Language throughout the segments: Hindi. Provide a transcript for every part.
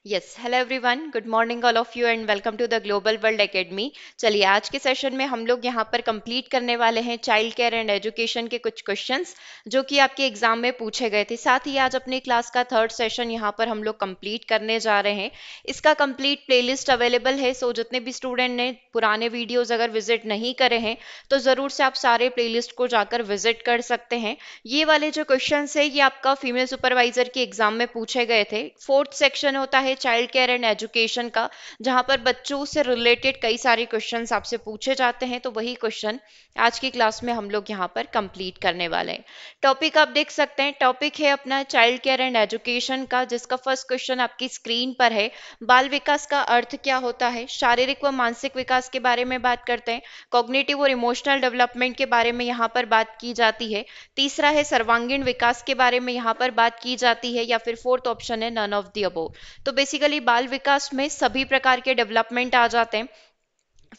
Yes hello everyone, good morning all of you and welcome to the global world academy. चलिए आज के सेशन में हम लोग यहाँ पर कंप्लीट करने वाले हैं चाइल्ड केयर एंड एजुकेशन के कुछ क्वेश्चंस जो कि आपके एग्जाम में पूछे गए थे। साथ ही आज अपनी क्लास का थर्ड सेशन यहाँ पर हम लोग कंप्लीट करने जा रहे हैं। इसका कंप्लीट प्लेलिस्ट अवेलेबल है, सो जितने भी स्टूडेंट ने पुराने वीडियोज अगर विजिट नहीं करे हैं तो ज़रूर से आप सारे प्लेलिस्ट को जाकर विजिट कर सकते हैं। ये वाले जो क्वेश्चन है ये आपका फीमेल सुपरवाइजर के एग्जाम में पूछे गए थे। फोर्थ सेक्शन होता है चाइल्ड केयर एंड एजुकेशन का, जहां पर बच्चों से रिलेटेड कई सारे क्वेश्चंस आपसे पूछे जाते हैं, तो वही क्वेश्चन आज की क्लास में हम लोग यहाँ पर कंप्लीट करने वाले हैं। टॉपिक आप देख सकते हैं, टॉपिक है अपना चाइल्ड केयर एंड एजुकेशन का, जिसका फर्स्ट क्वेश्चन आपकी स्क्रीन पर है। बाल विकास का अर्थ क्या होता है? शारीरिक व मानसिक विकास के बारे में बात करते हैं। कॉग्निटिव और इमोशनल डेवलपमेंट के बारे में यहाँ पर बात की जाती है। तीसरा है सर्वांगीण विकास के बारे में यहाँ पर बात की जाती है, या फिर फोर्थ ऑप्शन है नन ऑफ द अबोव। तो बेसिकली बाल विकास में सभी प्रकार के डेवलपमेंट आ जाते हैं।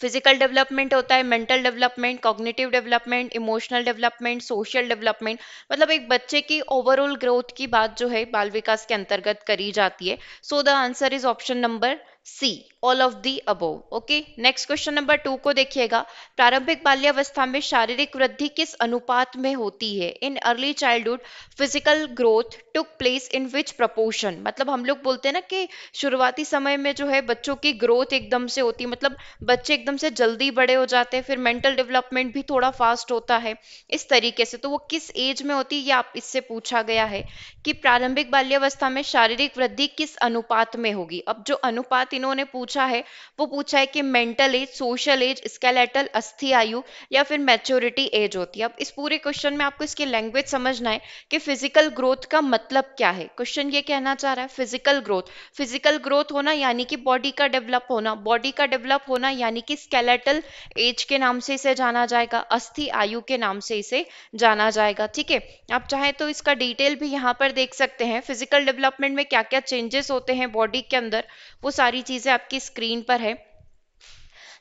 फिजिकल डेवलपमेंट होता है, mental development, cognitive development, emotional development, social development, मतलब एक बच्चे की ओवरऑल ग्रोथ की बात जो है बाल विकास के अंतर्गत करी जाती है। So the answer is option number C, all of the above. Okay, next question number 2 को देखिएगा। प्रारंभिक बाल्यावस्था में शारीरिक वृद्धि किस अनुपात में होती है? In early childhood physical growth took place in which proportion? मतलब हम लोग बोलते हैं ना कि शुरुआती समय में जो है बच्चों की ग्रोथ एकदम से होती है, मतलब बच्चे एकदम से जल्दी बड़े हो जाते हैं, फिर मेंटल डेवलपमेंट भी थोड़ा फास्ट होता है इस तरीके से। तो वो किस एज में होती है ये आप इससे पूछा गया है कि प्रारंभिक बाल्यावस्था में शारीरिक वृद्धि किस अनुपात में होगी। अब जो अनुपात इन्होंने पूछा है वो पूछा है कि mental age, social age, skeletal अस्थि आयु, या फिर मैच्योरिटी एज होती है। अब इस पूरे क्वेश्चन में आपको इसकी लैंग्वेज समझना है कि फिजिकल ग्रोथ का मतलब क्या है। क्वेश्चन ये कहना चाह रहा है फिजिकल ग्रोथ, फिजिकल ग्रोथ होना यानी कि बॉडी का डेवलप होना, बॉडी का डेवलप होना यानी कि स्केलेटल एज के नाम से इसे जाना जाएगा, अस्थि आयु के नाम से इसे जाना जाएगा। ठीक है, आप चाहें तो इसका डिटेल भी यहाँ पर देख सकते हैं, फिजिकल डेवलपमेंट में क्या क्या चेंजेस होते हैं बॉडी के अंदर, वो सारी चीजें आपकी स्क्रीन पर है।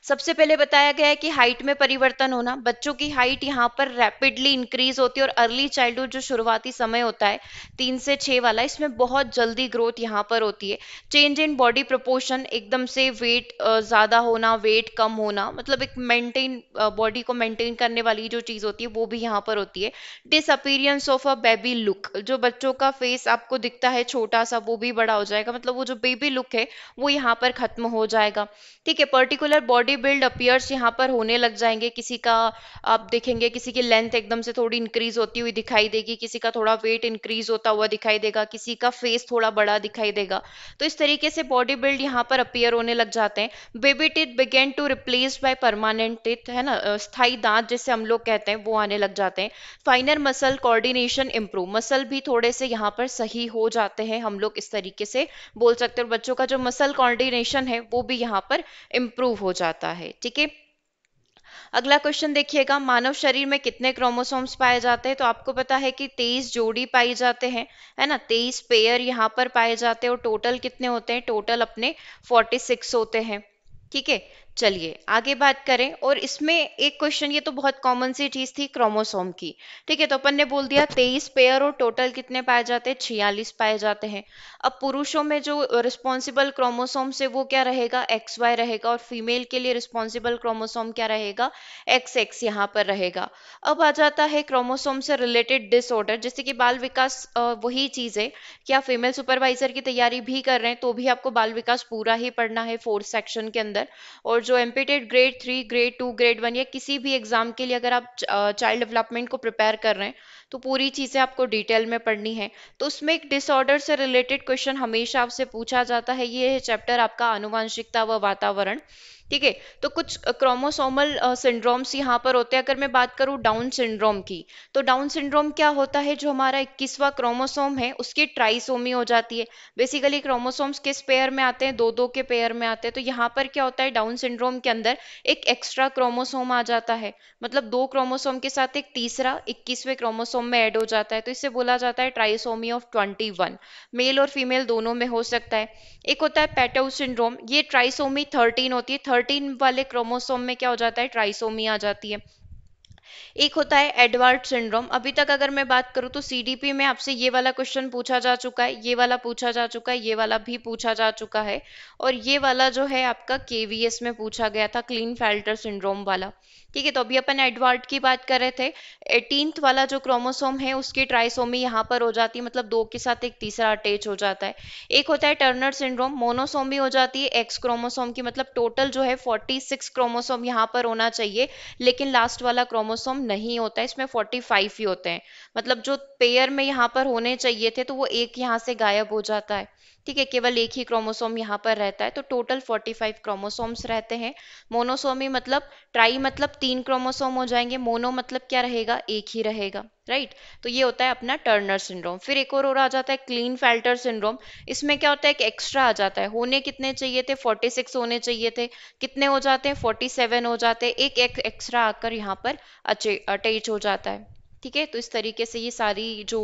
सबसे पहले बताया गया है कि हाइट में परिवर्तन होना, बच्चों की हाइट यहाँ पर रैपिडली इंक्रीज होती है, और अर्ली चाइल्डहुड जो शुरुआती समय होता है 3 से 6 वाला, इसमें बहुत जल्दी ग्रोथ यहाँ पर होती है। चेंज इन बॉडी प्रोपोर्शन, एकदम से वेट ज्यादा होना, वेट कम होना, मतलब एक मेंटेन बॉडी को मेंटेन करने वाली जो चीज होती है वो भी यहाँ पर होती है। Disappearance of a baby look, जो बच्चों का फेस आपको दिखता है छोटा सा वो भी बड़ा हो जाएगा, मतलब वो जो बेबी लुक है वो यहाँ पर खत्म हो जाएगा। ठीक है, पर्टिकुलर बॉडी बिल्ड अपियर्स यहाँ पर होने लग जाएंगे। किसी का आप देखेंगे किसी की लेंथ एकदम से थोड़ी इंक्रीज होती हुई दिखाई देगी, किसी का थोड़ा वेट इंक्रीज होता हुआ दिखाई देगा, किसी का फेस थोड़ा बड़ा दिखाई देगा। तो इस तरीके से बॉडी बिल्ड यहाँ पर अपियर होने लग जाते हैं। Baby teeth begin to replace by permanent teeth, है ना, स्थायी दांत जिसे हम लोग कहते हैं वो आने लग जाते हैं। फाइनर मसल कोऑर्डिनेशन इंप्रूव, मसल भी थोड़े से यहाँ पर सही हो जाते हैं, हम लोग इस तरीके से बोल सकते हैं। और बच्चों का जो मसल कोऑर्डिनेशन है वो भी यहाँ पर इम्प्रूव हो जाता है। ठीक है, अगला क्वेश्चन देखिएगा, मानव शरीर में कितने क्रोमोसोम्स पाए जाते हैं? तो आपको पता है कि 23 जोड़ी पाई जाते हैं, है ना, 23 पेयर यहाँ पर पाए जाते हैं। और टोटल कितने होते हैं? टोटल अपने 46 होते हैं। ठीक है, चलिए आगे बात करें। और इसमें एक क्वेश्चन, ये तो बहुत कॉमन सी चीज थी क्रोमोसोम की। ठीक है, तो अपन ने बोल दिया 23 पेयर, और टोटल कितने पाए जाते हैं? 46 पाए जाते हैं। अब पुरुषों में जो रिस्पॉन्सिबल क्रोमोसोम से वो क्या रहेगा? एक्स वाई रहेगा, और फीमेल के लिए रिस्पॉन्सिबल क्रोमोसोम क्या रहेगा? एक्स एक्स यहाँ पर रहेगा। अब आ जाता है क्रोमोसोम से रिलेटेड डिसऑर्डर, जैसे कि बाल विकास, वही चीज है कि आप फीमेल सुपरवाइजर की तैयारी भी कर रहे हैं तो भी आपको बाल विकास पूरा ही पढ़ना है फोर्थ सेक्शन के अंदर। और जो एमपीटेड ग्रेड 3, ग्रेड 2, ग्रेड 1 या किसी भी एग्जाम के लिए अगर आप चाइल्ड डेवलपमेंट को प्रिपेयर कर रहे हैं तो पूरी चीजें आपको डिटेल में पढ़नी है। तो उसमें एक डिसऑर्डर से रिलेटेड क्वेश्चन हमेशा आपसे पूछा जाता है, ये है चैप्टर आपका आनुवांशिकता व वातावरण। ठीक है, तो कुछ क्रोमोसोमल सिंड्रोम्स यहाँ पर होते हैं। अगर मैं बात करूँ डाउन सिंड्रोम की, तो डाउन सिंड्रोम क्या होता है? जो हमारा 21वां क्रोमोसोम है उसकी ट्राइसोमी हो जाती है। बेसिकली क्रोमोसोम्स किस पेयर में आते हैं? दो दो के पेयर में आते हैं। तो यहाँ पर क्या होता है, डाउन सिंड्रोम के अंदर एक एक्स्ट्रा क्रोमोसोम आ जाता है, मतलब 2 क्रोमोसोम के साथ एक तीसरा 21वें क्रोमोसोम में ऐड हो जाता है, तो इसे बोला जाता है ट्राइसोमी ऑफ 21। मेल और फीमेल दोनों में हो सकता है। एक होता है पेटोव सिंड्रोम, ये ट्राइसोमी 13 होती है, 13 वाले क्रोमोसोम में क्या हो जाता है? ट्राइसोमी आ जाती है। एक होता है एडवर्ड सिंड्रोम। अभी तक अगर मैं बात करूँ तो सीडीपी में आपसे ये वाला क्वेश्चन पूछा जा चुका है, ये वाला पूछा जा चुका है, ये वाला भी पूछा जा चुका है, और ये वाला जो है आपका केवीएस में पूछा गया था, क्लीन फेल्टर सिंड्रोम वाला। ठीक है, तो अभी अपन एडवर्ड की बात कर रहे थे। 18th वाला जो क्रोमोसोम है उसकी ट्राइसोमी यहाँ पर हो जाती है, मतलब दो के साथ एक तीसरा अटैच हो जाता है। एक होता है टर्नर सिंड्रोम, मोनोसोमी हो जाती है एक्स क्रोमोसोम की, मतलब टोटल जो है 46 क्रोमोसोम यहाँ पर होना चाहिए, लेकिन लास्ट वाला क्रोमोसोम नहीं होता है, इसमें 45 ही होते हैं। मतलब जो पेयर में यहाँ पर होने चाहिए थे तो वो एक यहाँ से गायब हो जाता है। ठीक है, केवल एक ही क्रोमोसोम यहाँ पर रहता है, तो टोटल 45 क्रोमोसोम्स रहते हैं। मोनोसोमी मतलब, ट्राई मतलब 3 क्रोमोसोम हो जाएंगे, मोनो मतलब क्या रहेगा, एक ही रहेगा। राइट, तो ये होता है अपना टर्नर सिंड्रोम। फिर एक और आ जाता है क्लीन फेल्टर सिंड्रोम। इसमें क्या होता है, एक एक्स्ट्रा आ जाता है, होने कितने चाहिए थे, 46 होने चाहिए थे, कितने हो जाते हैं, 47 हो जाते हैं, एक एक्स्ट्रा आकर यहाँ पर अटैच हो जाता है। ठीक है, तो इस तरीके से ये सारी जो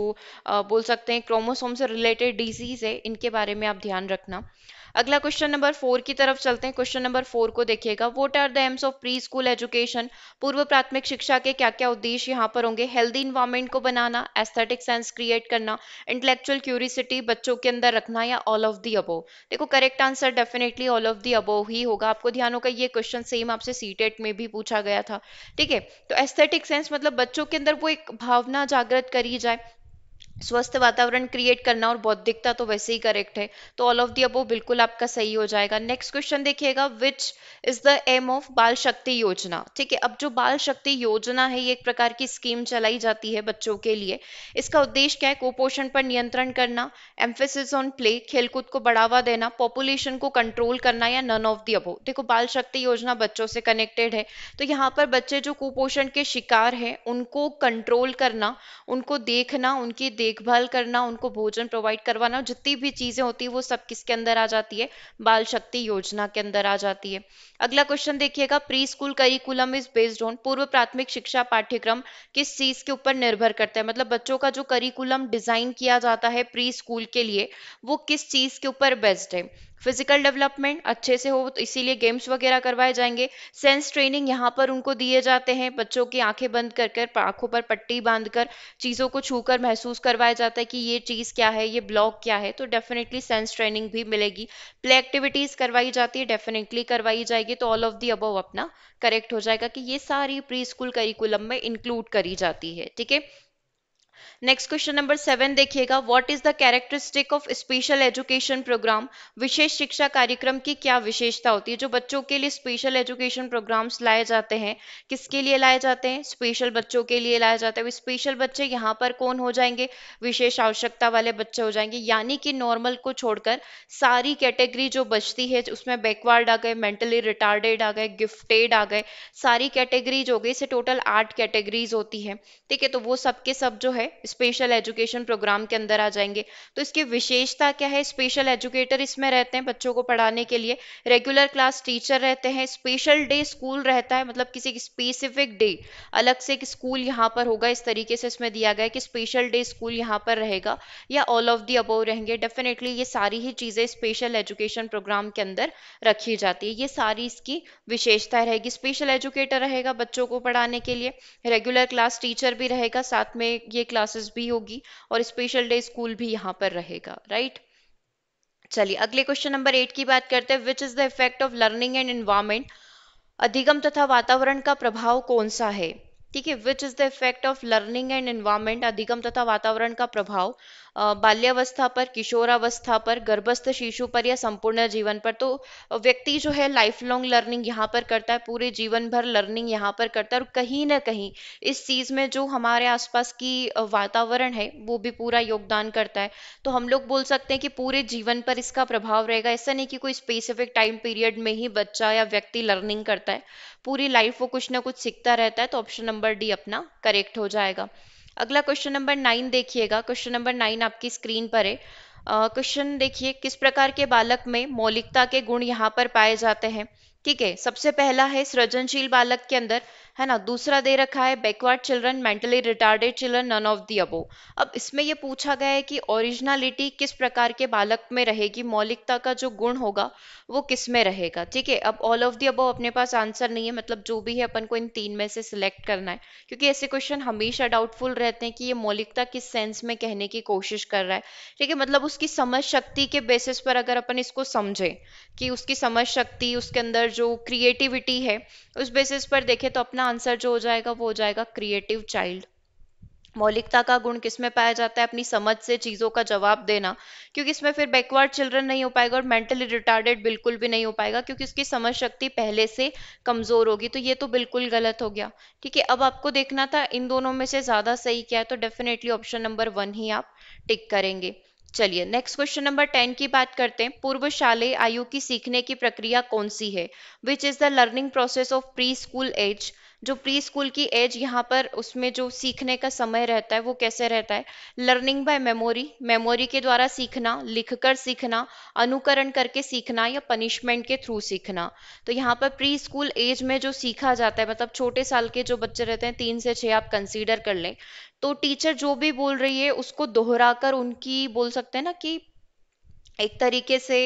बोल सकते हैं क्रोमोसोम से रिलेटेड डिजीज है, इनके बारे में आप ध्यान रखना। अगला क्वेश्चन नंबर 4 की तरफ चलते हैं। क्वेश्चन नंबर 4 को देखिएगा, what are the aims of pre school education. पूर्व प्राथमिक शिक्षा के क्या क्या उद्देश्य यहाँ पर होंगे। हेल्दी इन्वायरमेंट को बनाना, एस्थेटिक सेंस क्रिएट करना, इंटेलेक्चुअल क्यूरियोसिटी बच्चों के अंदर रखना, या ऑल ऑफ दी अबोव। देखो correct answer definitely all of the above ही होगा। आपको ध्यान होगा ये क्वेश्चन सेम आपसे सीटेट में भी पूछा गया था। ठीक है, तो एस्थेटिक सेंस मतलब बच्चों के अंदर वो एक भावना जागृत करी जाए, स्वस्थ वातावरण क्रिएट करना, और बौद्धिकता तो वैसे ही करेक्ट है, तो ऑल ऑफ दी अबव बिल्कुल आपका सही हो जाएगा। नेक्स्ट क्वेश्चन देखिएगा, which is the aim of Bal Shakti योजना। ठीक है, अब जो बाल शक्ति योजना है ये एक प्रकार की स्कीम चलाई जाती है बच्चों के लिए। इसका उद्देश्य क्या है, कुपोषण पर नियंत्रण करना, एम्फेसिस ऑन प्ले, खेलकूद को बढ़ावा देना, पॉपुलेशन को कंट्रोल करना, या नन ऑफ दी अबव। देखो बाल शक्ति योजना बच्चों से कनेक्टेड है, तो यहाँ पर बच्चे जो कुपोषण के शिकार हैं उनको कंट्रोल करना, उनको देखना, उनकी देखभाल करना, उनको भोजन प्रोवाइड करवाना, जितनी भी चीजें होती है वो सब किसके अंदर आ जाती है, बाल शक्ति योजना के अंदर आ जाती है। अगला क्वेश्चन देखिएगा, pre school curriculum is based on, पूर्व प्राथमिक शिक्षा पाठ्यक्रम किस चीज के ऊपर निर्भर करता है, मतलब बच्चों का जो करिकुलम डिजाइन किया जाता है प्री स्कूल के लिए वो किस चीज के ऊपर बेस्ड है। फिजिकल डेवलपमेंट अच्छे से हो तो इसीलिए गेम्स वगैरह करवाए जाएंगे। सेंस ट्रेनिंग यहाँ पर उनको दिए जाते हैं, बच्चों की आंखें बंद कर कर, आंखों पर पट्टी बांधकर चीज़ों को छूकर महसूस करवाया जाता है कि ये चीज़ क्या है, ये ब्लॉक क्या है, तो डेफिनेटली सेंस ट्रेनिंग भी मिलेगी। प्ले एक्टिविटीज़ करवाई जाती है, डेफिनेटली करवाई जाएगी, तो ऑल ऑफ दी अबव अपना करेक्ट हो जाएगा कि ये सारी प्री स्कूल करिकुलम में इंक्लूड करी जाती है। ठीक है, नेक्स्ट क्वेश्चन नंबर 7 देखिएगा, what is the characteristic of special education program. विशेष शिक्षा कार्यक्रम की क्या विशेषता होती है। जो बच्चों के लिए स्पेशल एजुकेशन प्रोग्राम्स लाए जाते हैं, किसके लिए लाए जाते हैं, स्पेशल बच्चों के लिए लाए जाते हैं। स्पेशल बच्चे यहाँ पर कौन हो जाएंगे, विशेष आवश्यकता वाले बच्चे हो जाएंगे, यानी कि नॉर्मल को छोड़कर सारी कैटेगरी जो बचती है उसमें बैकवर्ड आ गए, मेंटली रिटार्डेड आ गए, गिफ्टेड आ गए, सारी कैटेगरीज हो गई, इसे टोटल 8 कैटेगरीज होती है। ठीक है, तो वो सब के सब जो है स्पेशल एजुकेशन प्रोग्राम के अंदर आ जाएंगे। तो इसकी विशेषता क्या है, स्पेशल एजुकेटर इसमें रहते हैं बच्चों को पढ़ाने के लिए, रेगुलर क्लास टीचर रहते हैं, स्पेशल डे स्कूल रहता है, मतलब किसी स्पेसिफिक डे अलग से एक स्कूल यहाँ पर होगा, इस तरीके से इसमें दिया गया है कि स्पेशल डे स्कूल यहाँ पर रहेगा, या ऑल ऑफ दी अबव रहेंगे। डेफिनेटली ये सारी ही चीजें स्पेशल एजुकेशन प्रोग्राम के अंदर रखी जाती है, ये सारी इसकी विशेषता रहेगी। स्पेशल एजुकेटर रहेगा बच्चों को पढ़ाने के लिए, रेगुलर क्लास टीचर भी रहेगा, साथ में ये क्लासेस भी होगी, और स्पेशल डे स्कूल भी यहाँ पर रहेगा। राइट, चलिए अगले क्वेश्चन नंबर 8 की बात करते हैं, विच is the effect of learning and environment. अधिगम तथा वातावरण का प्रभाव कौन सा है। ठीक है, which is the effect of learning and environment, अधिगम तथा वातावरण का प्रभाव बाल्यावस्था पर, किशोरावस्था पर, गर्भस्थ शिशु पर, या संपूर्ण जीवन पर। तो व्यक्ति जो है लाइफ लॉन्ग लर्निंग यहाँ पर करता है, पूरे जीवन भर लर्निंग यहाँ पर करता है, और कहीं ना कहीं इस चीज में जो हमारे आसपास की वातावरण है वो भी पूरा योगदान करता है। तो हम लोग बोल सकते हैं कि पूरे जीवन पर इसका प्रभाव रहेगा, ऐसा नहीं कि कोई स्पेसिफिक टाइम पीरियड में ही बच्चा या व्यक्ति लर्निंग करता है, पूरी लाइफ वो कुछ ना कुछ सीखता रहता है, तो ऑप्शन नंबर डी अपना करेक्ट हो जाएगा। अगला क्वेश्चन नंबर 9 देखिएगा, क्वेश्चन नंबर 9 आपकी स्क्रीन पर है। क्वेश्चन देखिए, किस प्रकार के बालक में मौलिकता के गुण यहाँ पर पाए जाते हैं। ठीक है, सबसे पहला है सृजनशील बालक के अंदर, है ना। दूसरा दे रखा है backward children, mentally retarded children, none of the above. अब इसमें ये पूछा गया है कि ओरिजिनलिटी किस प्रकार के बालक में रहेगी, मौलिकता का जो गुण होगा वो किस में रहेगा। ठीक है, अब ऑल ऑफ दी अबो अपने पास आंसर नहीं है, मतलब जो भी है अपन को इन तीन में से सिलेक्ट करना है, क्योंकि ऐसे क्वेश्चन हमेशा डाउटफुल रहते हैं कि ये मौलिकता किस सेंस में कहने की कोशिश कर रहा है। ठीक है, मतलब उसकी समझ शक्ति के बेसिस पर अगर अपन इसको समझें कि उसकी समझ शक्ति, उसके अंदर जो क्रिएटिविटी है, उस बेसिस पर देखें तो अपना आंसर जो हो जाएगा वो हो जाएगा क्रिएटिव चाइल्ड। मौलिकता का गुण किसमें पाया जाता है, अपनी समझ से चीजों का जवाब देना, क्योंकि इसमें फिर बैकवर्ड चिल्ड्रन नहीं हो पाएगा और मेंटली रिटार्डेड बिल्कुल भी नहीं हो पाएगा, क्योंकि उसकी समझ शक्ति पहले से कमजोर होगी, तो ये तो बिल्कुल गलत हो गया। ठीक है, अब आपको देखना था इन दोनों में से ज्यादा सही क्या है, तो डेफिनेटली ऑप्शन नंबर 1 ही आप टिक करेंगे। चलिए नेक्स्ट क्वेश्चन नंबर 10 की बात करते हैं। पूर्व शालेय आयु की सीखने की प्रक्रिया कौन सी है? Which is the learning process of pre school age? जो प्री स्कूल की एज यहाँ पर उसमें जो सीखने का समय रहता है वो कैसे रहता है? लर्निंग बाय मेमोरी, मेमोरी के द्वारा सीखना, लिखकर सीखना, अनुकरण करके सीखना, या पनिशमेंट के थ्रू सीखना। तो यहाँ पर प्री स्कूल एज में जो सीखा जाता है, मतलब छोटे साल के जो बच्चे रहते हैं, 3 से 6 आप कंसीडर कर लें, तो टीचर जो भी बोल रही है उसको दोहराकर, उनकी बोल सकते हैं ना कि एक तरीके से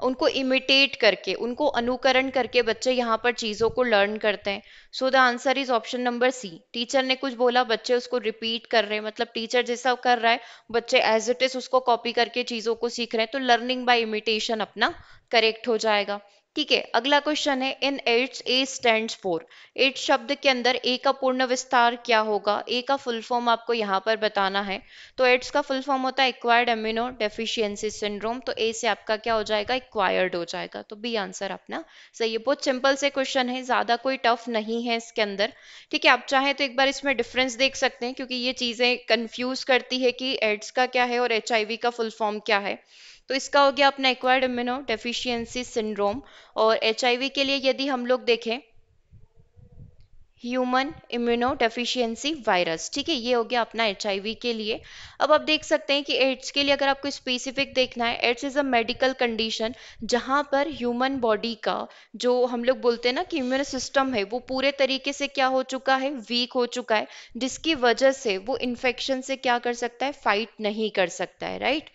उनको इमिटेट करके, उनको अनुकरण करके बच्चे यहाँ पर चीजों को लर्न करते हैं। So the answer is option number C. Teacher ने कुछ बोला, बच्चे उसको रिपीट कर रहे हैं, मतलब टीचर जैसा कर रहा है बच्चे एज इट इज उसको कॉपी करके चीजों को सीख रहे हैं, तो लर्निंग बाय इमिटेशन अपना करेक्ट हो जाएगा। ठीक है, अगला क्वेश्चन है in AIDS A stands for. AIDS शब्द के अंदर ए का पूर्ण विस्तार क्या होगा? ए का फुल फॉर्म आपको यहाँ पर बताना है। तो एड्स का फुल फॉर्म होता है एक्वायर्ड एमिनो डेफिशिएंसी सिंड्रोम, तो ए से आपका क्या हो जाएगा? एक्वायर्ड हो जाएगा, तो बी आंसर अपना सही है। बहुत सिंपल से क्वेश्चन है, ज्यादा कोई टफ नहीं है इसके अंदर। ठीक है, आप चाहें तो एक बार इसमें डिफरेंस देख सकते हैं, क्योंकि ये चीजें कंफ्यूज करती है कि एड्स का क्या है और एचआईवी का फुल फॉर्म क्या है। तो इसका हो गया अपना एक्वायर्ड इम्यूनो डेफिशिएंसी सिंड्रोम, और एचआईवी के लिए यदि हम लोग देखें, ह्यूमन इम्यूनो डेफिशिएंसी वायरस। ठीक है, ये हो गया अपना एचआईवी के लिए। अब आप देख सकते हैं कि एड्स के लिए अगर आपको स्पेसिफिक देखना है, AIDS is a medical condition जहां पर ह्यूमन बॉडी का जो हम लोग बोलते हैं ना कि इम्यून सिस्टम है, वो पूरे तरीके से क्या हो चुका है? वीक हो चुका है, जिसकी वजह से वो इन्फेक्शन से क्या कर सकता है? फाइट नहीं कर सकता है, राइट।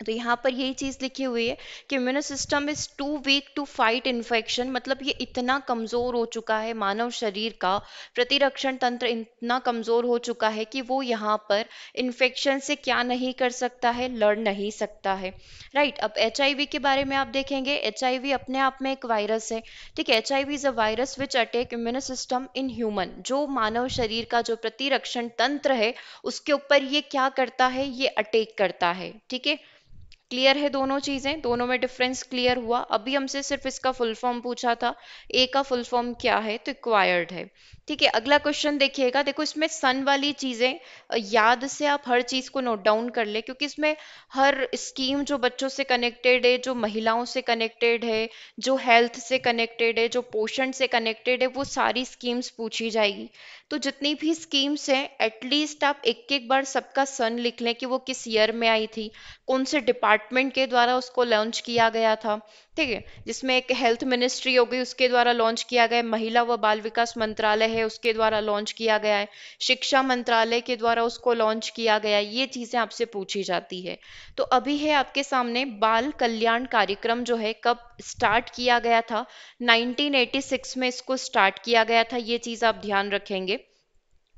तो यहाँ पर यही चीज लिखी हुई है कि immuno system is too weak to fight infection, मतलब ये इतना कमजोर हो चुका है, मानव शरीर का प्रतिरक्षण तंत्र इतना कमजोर हो चुका है कि वो यहाँ पर इन्फेक्शन से क्या नहीं कर सकता है? लड़ नहीं सकता है, राइट। अब एचआईवी के बारे में आप देखेंगे, एचआईवी अपने आप में एक वायरस है। ठीक है, HIV is a virus which attack immuno system in human, जो मानव शरीर का जो प्रतिरक्षण तंत्र है उसके ऊपर ये क्या करता है? ये अटैक करता है। ठीक है, क्लियर है दोनों चीजें, दोनों में डिफरेंस क्लियर हुआ। अभी हमसे सिर्फ इसका फुल फॉर्म पूछा था, ए का फुल फॉर्म क्या है? तो एक्वायर्ड है। ठीक है, अगला क्वेश्चन देखिएगा, देखो इसमें सन वाली चीजें याद से आप हर चीज को नोट डाउन कर ले, क्योंकि इसमें हर स्कीम जो बच्चों से कनेक्टेड है, जो महिलाओं से कनेक्टेड है, जो हेल्थ से कनेक्टेड है, जो पोषण से कनेक्टेड है, वो सारी स्कीम्स पूछी जाएगी। तो जितनी भी स्कीम्स हैं, एटलीस्ट आप एक एक बार सबका सन लिख लें कि वो किस ईयर में आई थी, कौन से डिपार्टमेंट के द्वारा उसको लॉन्च किया गया था। ठीक है, जिसमें एक हेल्थ मिनिस्ट्री हो गई, उसके द्वारा लॉन्च किया गया, महिला व बाल विकास मंत्रालय है उसके द्वारा लॉन्च किया गया है, शिक्षा मंत्रालय के द्वारा उसको लॉन्च किया गया है, ये चीजें आपसे पूछी जाती है। तो अभी है आपके सामने बाल कल्याण कार्यक्रम जो है कब स्टार्ट किया गया था? 1986 में इसको स्टार्ट किया गया था, ये चीज आप ध्यान रखेंगे।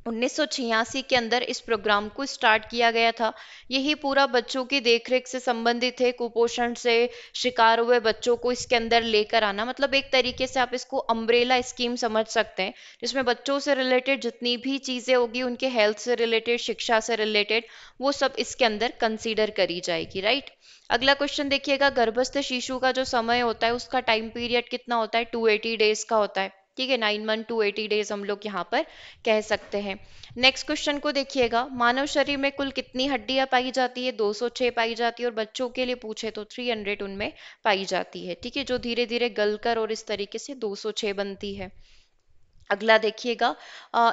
1986 के अंदर इस प्रोग्राम को स्टार्ट किया गया था। यही पूरा बच्चों की देखरेख से संबंधित है, कुपोषण से शिकार हुए बच्चों को इसके अंदर लेकर आना, मतलब एक तरीके से आप इसको अम्ब्रेला स्कीम समझ सकते हैं, जिसमें बच्चों से रिलेटेड जितनी भी चीजें होगी, उनके हेल्थ से रिलेटेड, शिक्षा से रिलेटेड, वो सब इसके अंदर कंसीडर करी जाएगी, राइट। अगला क्वेश्चन देखिएगा, गर्भस्थ शिशु का जो समय होता है उसका टाइम पीरियड कितना होता है? 280 डेज का होता है। ठीक है, 9 मंथ 280 डेज हम लोग यहाँ पर कह सकते हैं। नेक्स्ट क्वेश्चन को देखिएगा, मानव शरीर में कुल कितनी हड्डियां पाई जाती है? 206 पाई जाती है, और बच्चों के लिए पूछे तो 300 उनमें पाई जाती है। ठीक है, जो धीरे धीरे गलकर और इस तरीके से 206 बनती है। अगला देखिएगा,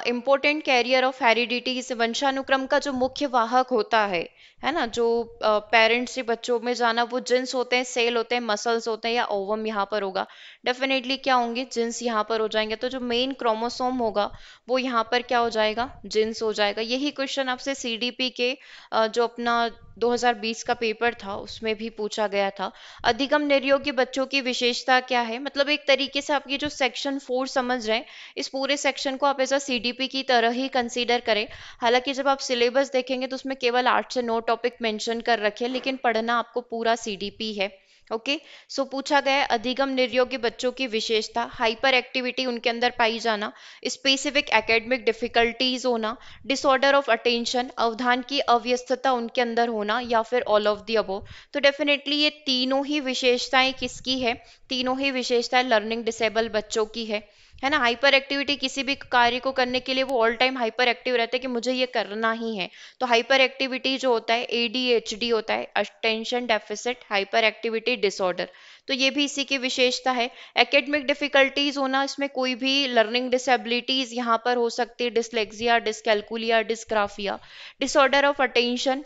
इम्पोर्टेंट कैरियर ऑफ हेरिडिटी, इस वंशानुक्रम का जो मुख्य वाहक होता है ना, जो पेरेंट्स से बच्चों में जाना, वो जिन्स होते हैं, सेल होते हैं, मसल्स होते हैं, या ओवम यहाँ पर होगा। डेफिनेटली क्या होंगे, जिन्स यहाँ पर हो जाएंगे। तो जो मेन क्रोमोसोम होगा वो यहाँ पर क्या हो जाएगा, जिन्स हो जाएगा। यही क्वेश्चन आपसे सीडीपी के जो अपना 2020 का पेपर था उसमें भी पूछा गया था। अधिगम निर्योग्य बच्चों की विशेषता क्या है, मतलब एक तरीके से आप ये जो सेक्शन 4 समझ रहे हैं, इस पूरे सेक्शन को आप एज अ सीडीपी की तरह ही कंसीडर करें। हालांकि जब आप सिलेबस देखेंगे तो उसमें केवल 8 से 9 टॉपिक मेंशन कर रखे हैं, लेकिन पढ़ना आपको पूरा सीडीपी है। ओके, सो पूछा गया है अधिगम निर्योग्य बच्चों की विशेषता, हाइपर एक्टिविटी उनके अंदर पाई जाना, स्पेसिफिक एकेडमिक डिफिकल्टीज होना, डिसऑर्डर ऑफ अटेंशन, अवधान की अव्यस्तता उनके अंदर होना, या फिर ऑल ऑफ द अबोव। तो डेफिनेटली ये तीनों ही विशेषताएं किसकी है, तीनों ही विशेषताएं लर्निंग डिसेबल बच्चों की है ना। हाइपर एक्टिविटी, किसी भी कार्य को करने के लिए वो ऑल टाइम हाइपर एक्टिव रहते हैं कि मुझे ये करना ही है। तो हाइपर एक्टिविटी जो होता है एडीएचडी होता है, attention deficit hyper activity disorder. तो ये भी इसी की विशेषता है। एकेडमिक डिफिकल्टीज होना, इसमें कोई भी लर्निंग डिसेबिलिटीज यहाँ पर हो सकती है, dyslexia, dyscalculia, dysgraphia. Disorder of attention,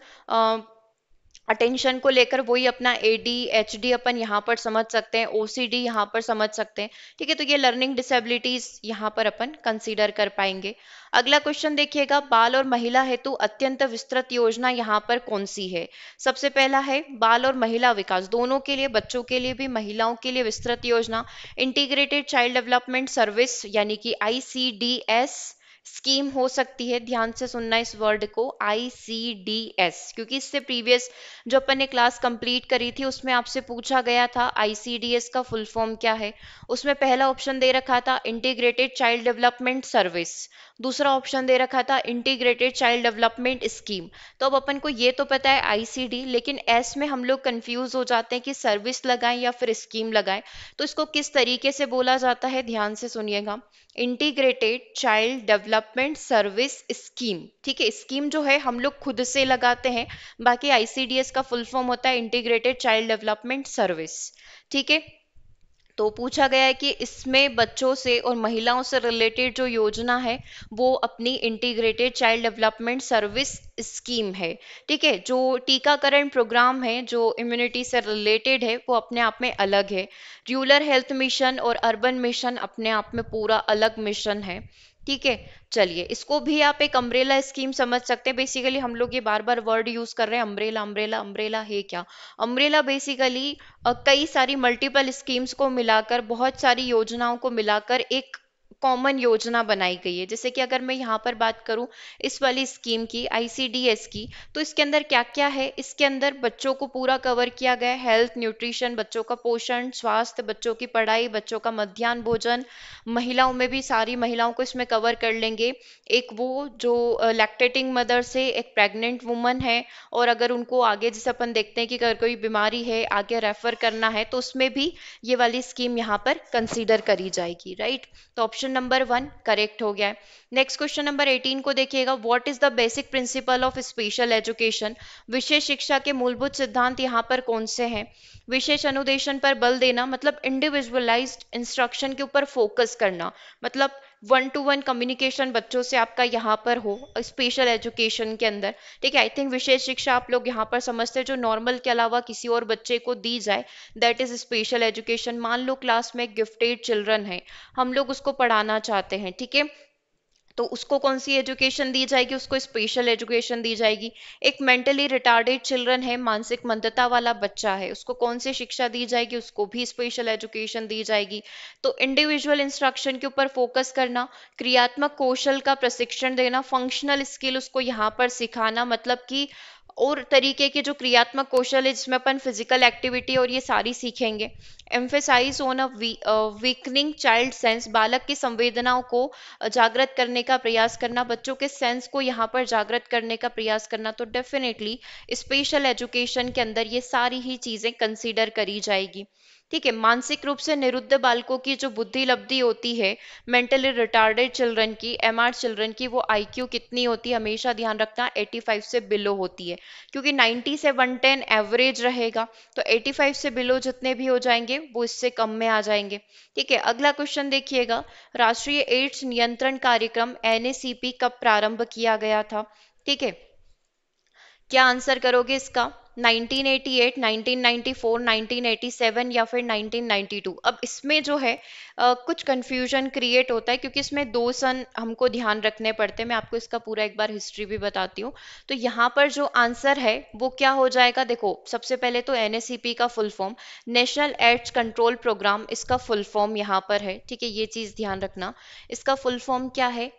attention को लेकर वही अपना एडीएचडी अपन यहाँ पर समझ सकते हैं, ओसीडी यहाँ पर समझ सकते हैं। ठीक है, तो ये लर्निंग डिसेबिलिटीज यहाँ पर अपन कंसीडर कर पाएंगे। अगला क्वेश्चन देखिएगा, बाल और महिला हेतु अत्यंत विस्तृत योजना यहाँ पर कौन सी है। सबसे पहला है बाल और महिला विकास, दोनों के लिए, बच्चों के लिए भी महिलाओं के लिए विस्तृत योजना, इंटीग्रेटेड चाइल्ड डेवलपमेंट सर्विस यानी कि आईसीडीएस स्कीम हो सकती है। ध्यान से सुनना इस वर्ड को, आईसीडीएस, क्योंकि इससे प्रीवियस जो अपन ने क्लास कंप्लीट करी थी उसमें आपसे पूछा गया था आईसीडीएस का फुल फॉर्म क्या है। उसमें पहला ऑप्शन दे रखा था इंटीग्रेटेड चाइल्ड डेवलपमेंट सर्विस, दूसरा ऑप्शन दे रखा था इंटीग्रेटेड चाइल्ड डेवलपमेंट स्कीम। तो अब अपन को ये तो पता है आईसीडी, लेकिन एस में हम लोग कंफ्यूज हो जाते हैं कि सर्विस लगाएं या फिर स्कीम लगाएं। तो इसको किस तरीके से बोला जाता है, ध्यान से सुनिएगा, integrated child development service scheme. ठीक है, स्कीम जो है हम लोग खुद से लगाते हैं, बाकी आईसीडीएस का फुल फॉर्म होता है इंटीग्रेटेड चाइल्ड डेवलपमेंट सर्विस। ठीक है, तो पूछा गया है कि इसमें बच्चों से और महिलाओं से रिलेटेड जो योजना है वो अपनी integrated child development service scheme है। ठीक है, जो टीकाकरण प्रोग्राम है जो इम्यूनिटी से रिलेटेड है वो अपने आप में अलग है। रूरल हेल्थ मिशन और अर्बन मिशन अपने आप में पूरा अलग मिशन है। ठीक है, चलिए इसको भी आप एक अम्ब्रेला स्कीम समझ सकते हैं। बेसिकली हम लोग ये बार बार वर्ड यूज कर रहे हैं, अम्ब्रेला अम्ब्रेला अम्ब्रेला है क्या। अम्ब्रेला बेसिकली कई सारी मल्टीपल स्कीम्स को मिलाकर, बहुत सारी योजनाओं को मिलाकर एक कॉमन योजना बनाई गई है। जैसे कि अगर मैं यहाँ पर बात करूँ इस वाली स्कीम की, आईसीडीएस की, तो इसके अंदर क्या क्या है, इसके अंदर बच्चों को पूरा कवर किया गया है। हेल्थ न्यूट्रिशन, बच्चों का पोषण, स्वास्थ्य, बच्चों की पढ़ाई, बच्चों का मध्याह्न भोजन, महिलाओं में भी सारी महिलाओं को इसमें कवर कर लेंगे। एक वो जो लैक्टेटिंग मदर से एक प्रेग्नेंट वुमन है, और अगर उनको आगे जैसे अपन देखते हैं कि अगर कोई बीमारी है आगे रेफर करना है तो उसमें भी ये वाली स्कीम यहाँ पर कंसीडर करी जाएगी। राइट, तो ऑप्शन नंबर 1 करेक्ट हो गया है। नेक्स्ट क्वेश्चन नंबर 18 को देखिएगा, what is the basic principle of special education. विशेष शिक्षा के मूलभूत सिद्धांत यहाँ पर कौन से हैं। विशेष अनुदेशन पर बल देना, मतलब इंडिविजुअलाइज्ड इंस्ट्रक्शन के ऊपर फोकस करना, मतलब 1 to 1 कम्युनिकेशन बच्चों से आपका यहाँ पर हो स्पेशल एजुकेशन के अंदर। ठीक है, आई थिंक विशेष शिक्षा आप लोग यहाँ पर समझते हैं जो नॉर्मल के अलावा किसी और बच्चे को दी जाए, दैट इज स्पेशल एजुकेशन। मान लो क्लास में गिफ्टेड चिल्ड्रन है, हम लोग उसको पढ़ाना चाहते हैं, ठीक है, तो उसको कौन सी एजुकेशन दी जाएगी, उसको स्पेशल एजुकेशन दी जाएगी। एक मेंटली रिटार्डेड चिल्ड्रन है, मानसिक मंदता वाला बच्चा है, उसको कौन सी शिक्षा दी जाएगी, उसको भी स्पेशल एजुकेशन दी जाएगी। तो इंडिविजुअल इंस्ट्रक्शन के ऊपर फोकस करना, क्रियात्मक कौशल का प्रशिक्षण देना, फंक्शनल स्किल उसको यहाँ पर सिखाना, मतलब कि और तरीके के जो क्रियात्मक कौशल है जिसमें अपन फिजिकल एक्टिविटी और ये सारी सीखेंगे। Emphasise on a weakening child sense, बालक की संवेदनाओं को जागृत करने का प्रयास करना, बच्चों के सेंस को यहाँ पर जागृत करने का प्रयास करना। तो डेफिनेटली स्पेशल एजुकेशन के अंदर ये सारी ही चीजें कंसीडर करी जाएगी। ठीक है, मानसिक रूप से निरुद्ध बालकों की जो बुद्धि लब्धि होती है, मेंटली रिटार्डेड चिल्ड्रन की, एमआर चिल्ड्रन की, वो आईक्यू कितनी होती है, हमेशा ध्यान रखना 85 से बिलो होती है, क्योंकि 90 से 110 एवरेज रहेगा, तो 85 से बिलो जितने भी हो जाएंगे वो इससे कम में आ जाएंगे। ठीक है, अगला क्वेश्चन देखिएगा, राष्ट्रीय एड्स नियंत्रण कार्यक्रम एनएसीपी कब प्रारंभ किया गया था? ठीक है, क्या आंसर करोगे इसका? 1988, 1994, 1987 या फिर 1992? अब इसमें जो है कुछ कंफ्यूजन क्रिएट होता है, क्योंकि इसमें दो सन हमको ध्यान रखने पड़ते हैं। मैं आपको इसका पूरा एक बार हिस्ट्री भी बताती हूँ। तो यहाँ पर जो आंसर है वो क्या हो जाएगा, देखो सबसे पहले तो एनएसीपी का full form national AIDS control programme, इसका फुल फॉर्म यहाँ पर है। ठीक है, ये चीज ध्यान रखना, इसका फुल फॉर्म क्या है।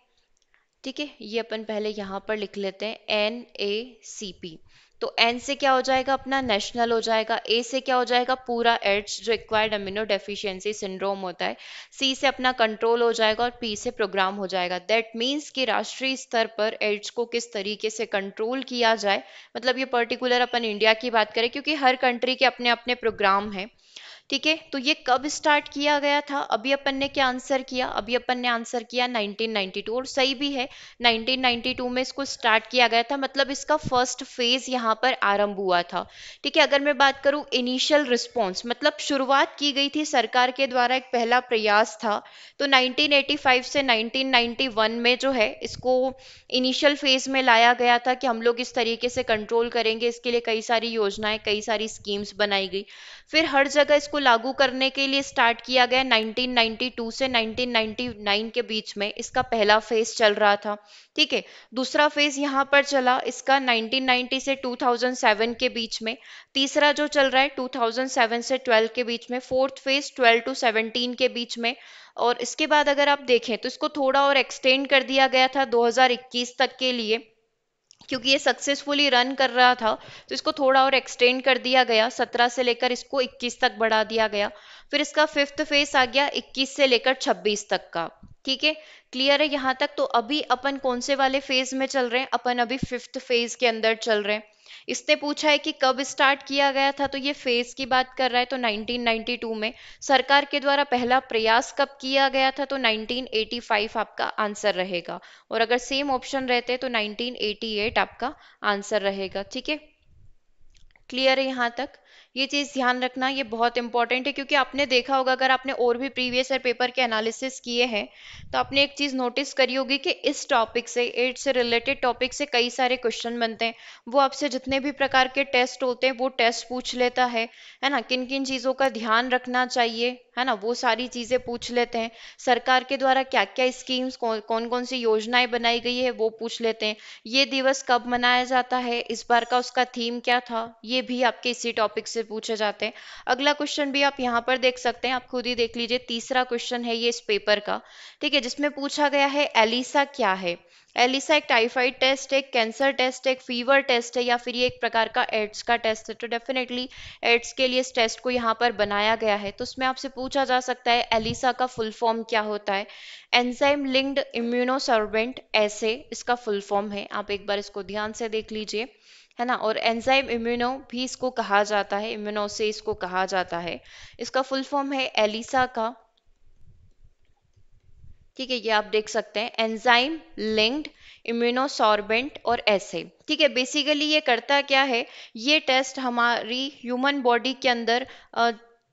ठीक है, ये अपन पहले यहाँ पर लिख लेते हैं NACP। तो एन से क्या हो जाएगा अपना नेशनल हो जाएगा, ए से क्या हो जाएगा पूरा एड्स जो एक्वायर्ड अमीनो डेफिशिएंसी सिंड्रोम होता है, सी से अपना कंट्रोल हो जाएगा और पी से प्रोग्राम हो जाएगा। दैट मीन्स कि राष्ट्रीय स्तर पर एड्स को किस तरीके से कंट्रोल किया जाए, मतलब ये पर्टिकुलर अपन इंडिया की बात करें, क्योंकि हर कंट्री के अपने अपने प्रोग्राम हैं। ठीक है, तो ये कब स्टार्ट किया गया था? अभी अपन ने क्या आंसर किया, अभी अपन ने आंसर किया 1992, और सही भी है, 1992 में इसको स्टार्ट किया गया था, मतलब इसका फर्स्ट फेज यहाँ पर आरंभ हुआ था। ठीक है, अगर मैं बात करूँ इनिशियल रिस्पॉन्स, मतलब शुरुआत की गई थी सरकार के द्वारा, एक पहला प्रयास था, तो 1985 से 1991 में जो है इसको इनिशियल फेज में लाया गया था कि हम लोग इस तरीके से कंट्रोल करेंगे। इसके लिए कई सारी योजनाएं, कई सारी स्कीम्स बनाई गई, फिर हर जगह इसको लागू करने के लिए स्टार्ट किया गया 1992 से 1999 के बीच में, इसका पहला फेज चल रहा था। ठीक है, दूसरा फेज यहाँ पर चला इसका 1990 से 2007 के बीच में, तीसरा जो चल रहा है 2007 से 12 के बीच में, फोर्थ फेज 12 टू 17 के बीच में, और इसके बाद अगर आप देखें तो इसको थोड़ा और एक्सटेंड कर दिया गया था 2021 तक के लिए, क्योंकि ये सक्सेसफुली रन कर रहा था, तो इसको थोड़ा और एक्सटेंड कर दिया गया, 17 से लेकर इसको 21 तक बढ़ा दिया गया। फिर इसका फिफ्थ फेज आ गया 21 से लेकर 26 तक का। ठीक है, क्लियर है यहाँ तक? तो अभी अपन कौन से वाले फेज में चल रहे हैं? अपन अभी फिफ्थ फेज के अंदर चल रहे हैं। इसने पूछा है कि कब स्टार्ट किया गया था, तो ये फेज की बात कर रहा है, तो 1992 में। सरकार के द्वारा पहला प्रयास कब किया गया था, तो 1985 आपका आंसर रहेगा, और अगर सेम ऑप्शन रहते तो 1988 आपका आंसर रहेगा। ठीक है, क्लियर है यहाँ तक? ये चीज ध्यान रखना, ये बहुत इंपॉर्टेंट है, क्योंकि आपने देखा होगा, अगर आपने और भी प्रीवियस ईयर पेपर के एनालिसिस किए हैं, तो आपने एक चीज नोटिस करी होगी कि इस टॉपिक से, एड्स से रिलेटेड टॉपिक से कई सारे क्वेश्चन बनते हैं। वो आपसे जितने भी प्रकार के टेस्ट होते हैं वो टेस्ट पूछ लेता है ना, किन किन चीजों का ध्यान रखना चाहिए, है ना, वो सारी चीजें पूछ लेते हैं। सरकार के द्वारा क्या क्या स्कीम्स, कौन कौन सी योजनाएं बनाई गई है वो पूछ लेते हैं। ये दिवस कब मनाया जाता है, इस बार का उसका थीम क्या था, ये भी आपके इसी टॉपिक से पूछे जाते हैं। अगला क्वेश्चन भी आप यहाँ पर देख सकते हैं, आप खुद ही देख लीजिए, तीसरा क्वेश्चन है ये इस पेपर का। ठीक है, जिसमें पूछा गया है एलिसा क्या है। एलिसा एक टाइफाइड टेस्ट है, एक कैंसर टेस्ट है, एक फीवर टेस्ट है, या फिर ये एक प्रकार का एड्स का टेस्ट है? तो डेफिनेटली एड्स के लिए इस टेस्ट को यहाँ पर बनाया गया है। तो उसमें आपसे पूछा जा सकता है एलिसा का फुल फॉर्म क्या होता है। एंजाइम लिंक्ड इम्यूनोसॉर्बेंट ऐसे इसका फुल फॉर्म है, आप एक बार इसको ध्यान से देख लीजिए, है ना। और एंजाइम इम्यूनो भी इसको कहा जाता है, इम्यूनो से इसको कहा जाता है। इसका फुल फॉर्म है एलिसा का। ठीक है, ये आप देख सकते हैं, एंजाइम लिंक्ड इम्यूनोसॉर्बेंट और ऐसे। ठीक है, बेसिकली ये करता क्या है, ये टेस्ट हमारी ह्यूमन बॉडी के अंदर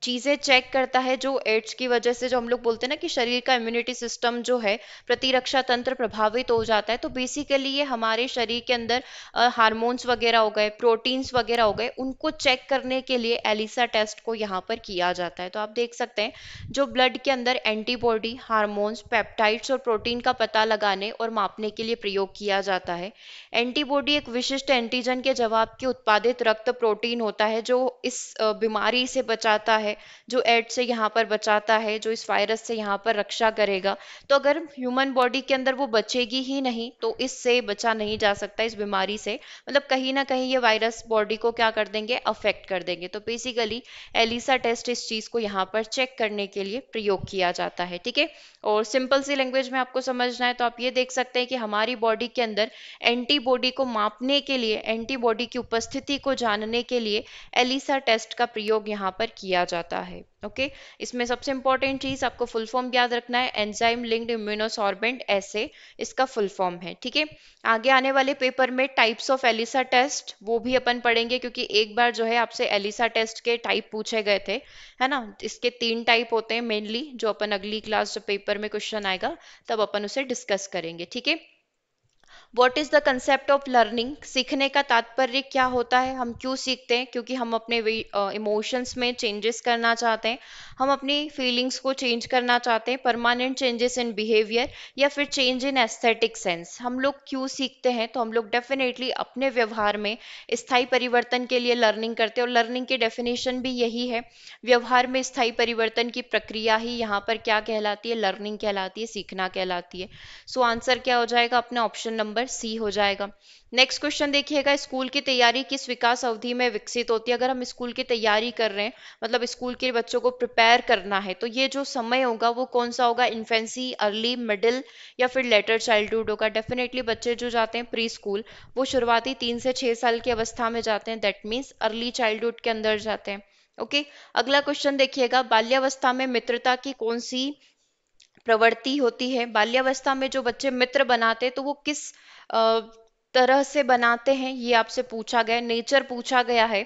चीजें चेक करता है, जो एड्स की वजह से, जो हम लोग बोलते हैं ना कि शरीर का इम्यूनिटी सिस्टम जो है, प्रतिरक्षा तंत्र प्रभावित हो जाता है। तो बेसिकली ये हमारे शरीर के अंदर हार्मोन्स वगैरह हो गए, प्रोटीन्स वगैरह हो गए, उनको चेक करने के लिए एलिसा टेस्ट को यहाँ पर किया जाता है। तो आप देख सकते हैं, जो ब्लड के अंदर एंटीबॉडी, हार्मोन्स, पेप्टाइड्स और प्रोटीन का पता लगाने और मापने के लिए प्रयोग किया जाता है। एंटीबॉडी एक विशिष्ट एंटीजन के जवाब के उत्पादित रक्त प्रोटीन होता है, जो इस बीमारी से बचाता है, जो एड्स से यहाँ पर बचाता है, जो इस वायरस से यहाँ पर रक्षा करेगा। तो अगर ह्यूमन बॉडी के अंदर वो बचेगी ही नहीं, तो इससे बचा नहीं जा सकता, इस बीमारी से, मतलब कहीं ना कहीं ये वायरस बॉडी को क्या कर देंगे, अफेक्ट कर देंगे। तो बेसिकली एलिसा टेस्ट इस चीज को यहाँ पर चेक करने के लिए प्रयोग किया जाता है। ठीक है, और सिंपल सी लैंग्वेज में आपको समझना है तो आप ये देख सकते हैं कि हमारी बॉडी के अंदर एंटीबॉडी को मापने के लिए, एंटीबॉडी की उपस्थिति को जानने के लिए एलिसा टेस्ट का प्रयोग यहाँ पर किया जाता है। जाता है। ओके, इसमें सबसे इंपॉर्टेंट चीज आपको फुल फॉर्म याद रखना है, एंजाइम लिंक्ड इम्यूनोसॉर्बेंट ऐसे इसका फुल फॉर्म है। ठीक है, आगे आने वाले पेपर में टाइप्स ऑफ एलिसा टेस्ट वो भी अपन पढ़ेंगे, क्योंकि एक बार जो है आपसे एलिसा टेस्ट के टाइप पूछे गए थे, है ना। इसके 3 टाइप होते हैं मेनली, जो अपन अगली क्लास जब पेपर में क्वेश्चन आएगा तब अपन उसे डिस्कस करेंगे। ठीक है, what is the concept of learning, सीखने का तात्पर्य क्या होता है, हम क्यों सीखते हैं, क्योंकि हम अपने इमोशंस में चेंजेस करना चाहते हैं, हम अपनी फीलिंग्स को चेंज करना चाहते हैं, परमानेंट चेंजेस इन बिहेवियर या फिर चेंज इन एस्थेटिक सेंस। हम लोग क्यों सीखते हैं, तो हम लोग डेफिनेटली अपने व्यवहार में स्थायी परिवर्तन के लिए लर्निंग करते हैं, और लर्निंग की डेफिनेशन भी यही है, व्यवहार में स्थायी परिवर्तन की प्रक्रिया ही यहाँ पर क्या कहलाती है, लर्निंग कहलाती है, सीखना कहलाती है। सो आंसर क्या हो जाएगा अपना, ऑप्शन नंबर सी हो जाएगा। नेक्स्ट क्वेश्चन देखिएगा, स्कूल की तैयारी किस विकास अवधि में विकसित होती है। अगर हम स्कूल की तैयारी कर रहे हैं, मतलब स्कूल के बच्चों को प्रिपेयर करना है, तो ये जो समय होगा वो कौन सा होगा, इन्फेंसी, अर्ली, मिडिल या फिर लेटर चाइल्डहुड होगा। डेफिनेटली बच्चे जो जाते हैं प्री स्कूल, वो शुरुआती 3 से 6 साल की अवस्था में जाते हैं, दैट मीन्स अर्ली चाइल्डहुड के अंदर जाते हैं। ओके, अगला क्वेश्चन देखिएगा, बाल्यावस्था में मित्रता की कौन सी प्रवृत्ति होती है। बाल्यावस्था में जो बच्चे मित्र बनाते हैं तो वो किस अ, तरह से बनाते हैं, ये आपसे पूछा गया, नेचर पूछा गया है।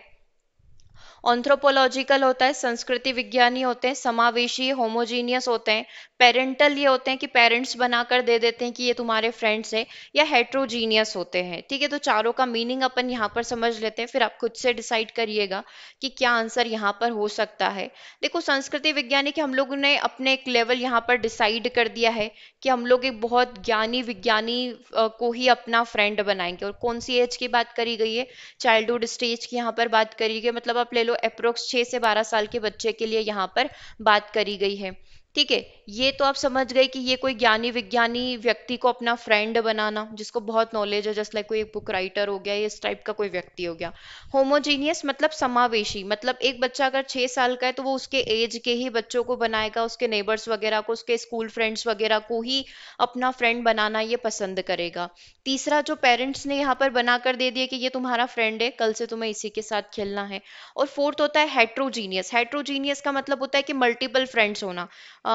ऑन्थ्रोपोलॉजिकल होता है, संस्कृति विज्ञानी होते हैं, समावेशी होमोजीनियस होते हैं, पेरेंटल ये होते हैं कि पेरेंट्स बनाकर दे देते हैं कि ये तुम्हारे फ्रेंड्स हैं, या हेट्रोजीनियस होते हैं। ठीक है, तो चारों का मीनिंग अपन यहाँ पर समझ लेते हैं, फिर आप खुद से डिसाइड करिएगा कि क्या आंसर यहाँ पर हो सकता है। देखो, संस्कृति विज्ञानी के हम लोगों ने अपने एक लेवल यहाँ पर डिसाइड कर दिया है कि हम लोग एक बहुत ज्ञानी विज्ञानी को ही अपना फ्रेंड बनाएंगे। और कौन सी एज की बात करी गई है, चाइल्डहुड स्टेज की यहाँ पर बात करी गई, मतलब आप ले लो अप्रोक्स 6 से 12 साल के बच्चे के लिए यहाँ पर बात करी गई है। ठीक है, ये तो आप समझ गए कि ये कोई ज्ञानी विज्ञानी व्यक्ति को अपना फ्रेंड बनाना, जिसको बहुत नॉलेज है, जस्ट लाइक कोई बुक राइटर हो गया, इस टाइप का कोई व्यक्ति हो गया। होमोजीनियस मतलब समावेशी, मतलब एक बच्चा अगर 6 साल का है तो वो उसके एज के ही बच्चों को बनाएगा, उसके नेबर्स वगैरह को, उसके स्कूल फ्रेंड्स वगैरह को ही अपना फ्रेंड बनाना ये पसंद करेगा। तीसरा जो पेरेंट्स ने यहाँ पर बनाकर दे दिया कि ये तुम्हारा फ्रेंड है, कल से तुम्हें इसी के साथ खेलना है। और फोर्थ होता है हेट्रोजीनियस। हेट्रोजीनियस का मतलब होता है कि मल्टीपल फ्रेंड्स होना।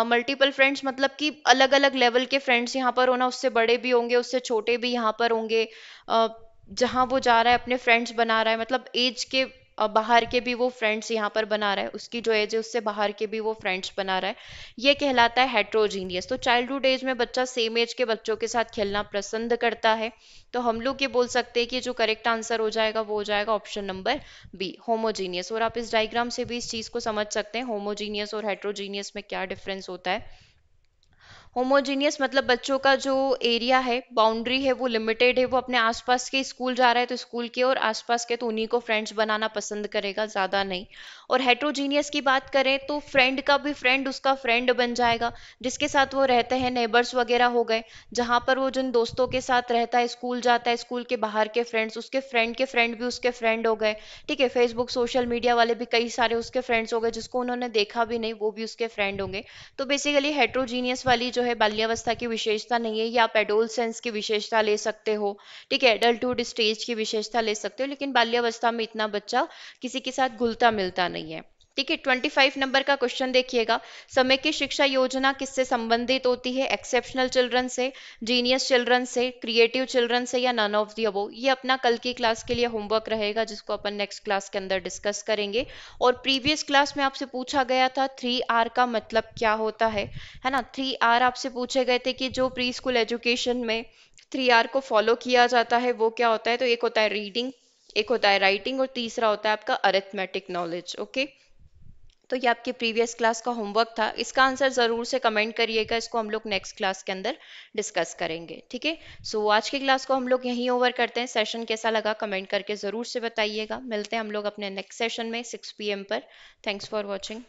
मल्टीपल फ्रेंड्स मतलब कि अलग अलग लेवल के फ्रेंड्स यहाँ पर होना, उससे बड़े भी होंगे, उससे छोटे भी यहाँ पर होंगे। जहाँ वो जा रहा है अपने फ्रेंड्स बना रहा है, मतलब एज के बाहर के भी वो फ्रेंड्स यहाँ पर बना रहा है, उसकी जो एज है उससे बाहर के भी वो फ्रेंड्स बना रहा है, ये कहलाता है हेट्रोजीनियस। तो चाइल्डहुड एज में बच्चा सेम एज के बच्चों के साथ खेलना पसंद करता है, तो हम लोग ये बोल सकते हैं कि जो करेक्ट आंसर हो जाएगा वो हो जाएगा ऑप्शन नंबर बी, होमोजीनियस। और आप इस डायग्राम से भी इस चीज को समझ सकते हैं, होमोजीनियस और हेट्रोजीनियस में क्या डिफरेंस होता है। होमोजीनियस मतलब बच्चों का जो एरिया है, बाउंड्री है, वो लिमिटेड है, वो अपने आसपास के स्कूल जा रहा है तो स्कूल के और आसपास के तो उन्हीं को फ्रेंड्स बनाना पसंद करेगा, ज़्यादा नहीं। और हेट्रोजीनियस की बात करें तो फ्रेंड का भी फ्रेंड उसका फ्रेंड बन जाएगा, जिसके साथ वो रहते हैं, नेबर्स वगैरह हो गए, जहाँ पर वो जिन दोस्तों के साथ रहता है, स्कूल जाता है, स्कूल के बाहर के फ्रेंड्स, उसके फ्रेंड भी उसके फ्रेंड हो गए। ठीक है, फेसबुक सोशल मीडिया वाले भी कई सारे उसके फ्रेंड्स हो गए, जिसको उन्होंने देखा भी नहीं वो भी उसके फ्रेंड होंगे। तो बेसिकली हेट्रोजीनियस वाली जो है बाल्यावस्था की विशेषता नहीं है, ये आप एडोलसेंस की विशेषता ले सकते हो। ठीक है, एडल्टहुड स्टेज की विशेषता ले सकते हो, लेकिन बाल्यावस्था में इतना बच्चा किसी के साथ घुलता मिलता नहीं है। ठीक है, 25 नंबर का क्वेश्चन देखिएगा, समय की शिक्षा योजना किससे संबंधित होती है, एक्सेप्शनल चिल्ड्रन से, जीनियस चिल्ड्रन से, क्रिएटिव चिल्ड्रन से, या नन ऑफ दी अबोव। ये अपना कल की क्लास के लिए होमवर्क रहेगा, जिसको अपन नेक्स्ट क्लास के अंदर डिस्कस करेंगे। और प्रीवियस क्लास में आपसे पूछा गया था 3R का मतलब क्या होता है ना। 3R आपसे पूछे गए थे कि जो प्री स्कूल एजुकेशन में 3R को फॉलो किया जाता है वो क्या होता है, तो एक होता है रीडिंग, एक होता है राइटिंग, और तीसरा होता है आपका अरिथमेटिक नॉलेज। ओके, तो ये आपके प्रीवियस क्लास का होमवर्क था, इसका आंसर ज़रूर से कमेंट करिएगा, इसको हम लोग नेक्स्ट क्लास के अंदर डिस्कस करेंगे। ठीक है, सो आज की क्लास को हम लोग यहीं ओवर करते हैं। सेशन कैसा लगा कमेंट करके ज़रूर से बताइएगा। मिलते हैं हम लोग अपने नेक्स्ट सेशन में 6 PM पर। Thanks for watching.